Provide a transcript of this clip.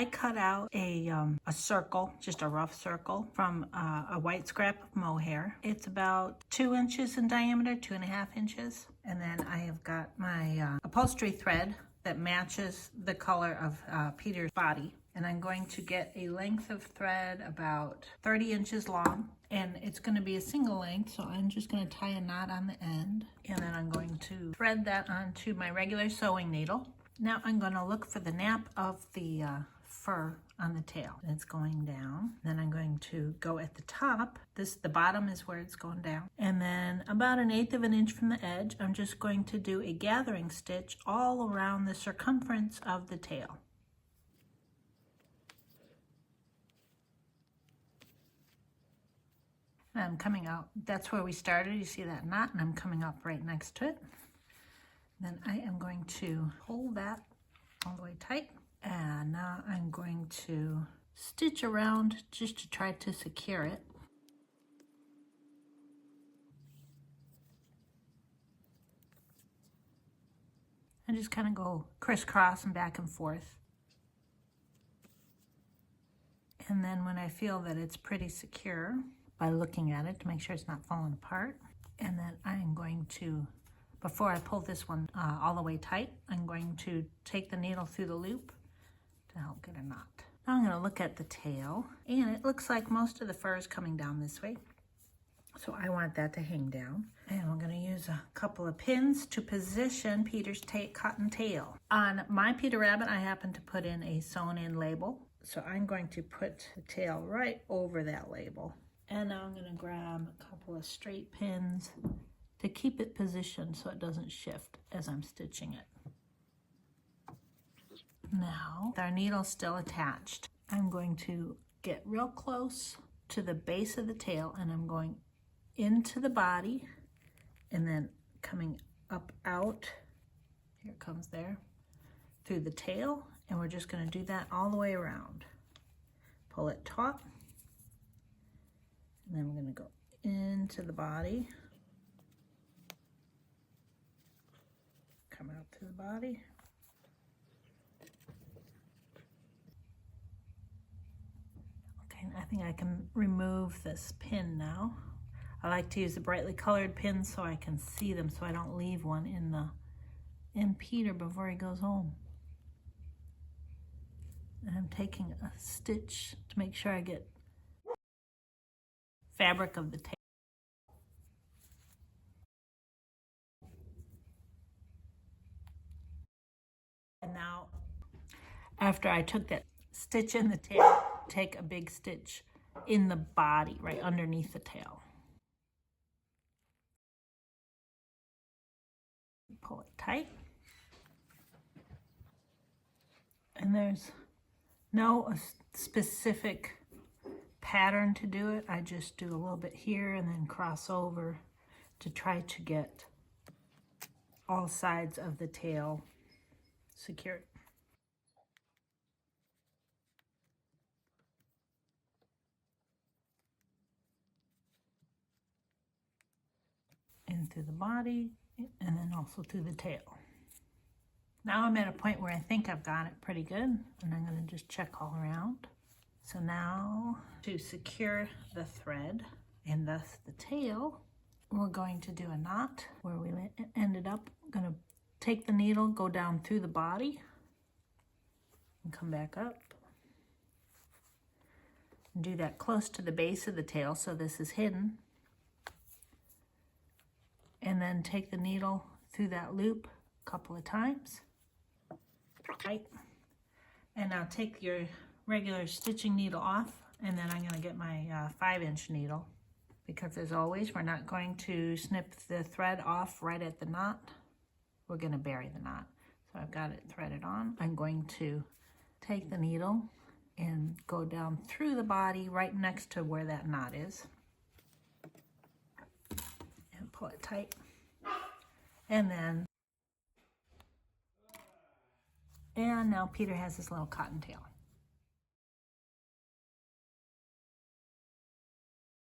I cut out a circle, just a rough circle, from a white scrap of mohair. It's about 2 inches in diameter, 2.5 inches. And then I have got my upholstery thread that matches the color of Peter's body. And I'm going to get a length of thread about 30 inches long. And it's going to be a single length, so I'm just going to tie a knot on the end. And then I'm going to thread that onto my regular sewing needle. Now I'm going to look for the nap of the fur on the tail. It's going down. Then I'm going to go at the top. The bottom is where it's going down. And then about 1/8 of an inch from the edge, I'm just going to do a gathering stitch all around the circumference of the tail. And I'm coming out, that's where we started. You see that knot, and I'm coming up right next to it. Then I am going to hold that all the way tight. And now I'm going to stitch around just to try to secure it. And just kind of go crisscross and back and forth. And then when I feel that it's pretty secure, by looking at it to make sure it's not falling apart, and then I'm going to, before I pull this one all the way tight, I'm going to take the needle through the loop to help get a knot. Now I'm going to look at the tail, and it looks like most of the fur is coming down this way. So I want that to hang down. And we're going to use a couple of pins to position Peter's cotton tail. On my Peter Rabbit, I happen to put in a sewn-in label. So I'm going to put the tail right over that label. And now I'm going to grab a couple of straight pins to keep it positioned so it doesn't shift as I'm stitching it. Now, with our needle still attached, I'm going to get real close to the base of the tail, and I'm going into the body and then coming up out, here it comes there, through the tail, and we're just going to do that all the way around. Pull it taut, and then we're going to go into the body, come out through the body. I think I can remove this pin now. I like to use the brightly colored pins so I can see them, so I don't leave one in Peter before he goes home. And I'm taking a stitch to make sure I get fabric of the tail. And now, after I took that stitch in the tail, take a big stitch in the body, right underneath the tail. Pull it tight. And there's no specific pattern to do it. I just do a little bit here and then cross over to try to get all sides of the tail secured. In through the body, and then also through the tail. Now I'm at a point where I think I've got it pretty good, and I'm going to just check all around. So now, to secure the thread and thus the tail, we're going to do a knot where we ended up. I'm going to take the needle, go down through the body, and come back up. And do that close to the base of the tail, so this is hidden. And then take the needle through that loop a couple of times. Right. And now take your regular stitching needle off, and then I'm going to get my 5-inch needle, because as always, we're not going to snip the thread off right at the knot. We're going to bury the knot. So I've got it threaded on. I'm going to take the needle and go down through the body right next to where that knot is. Pull it tight, and now Peter has his little cotton tail.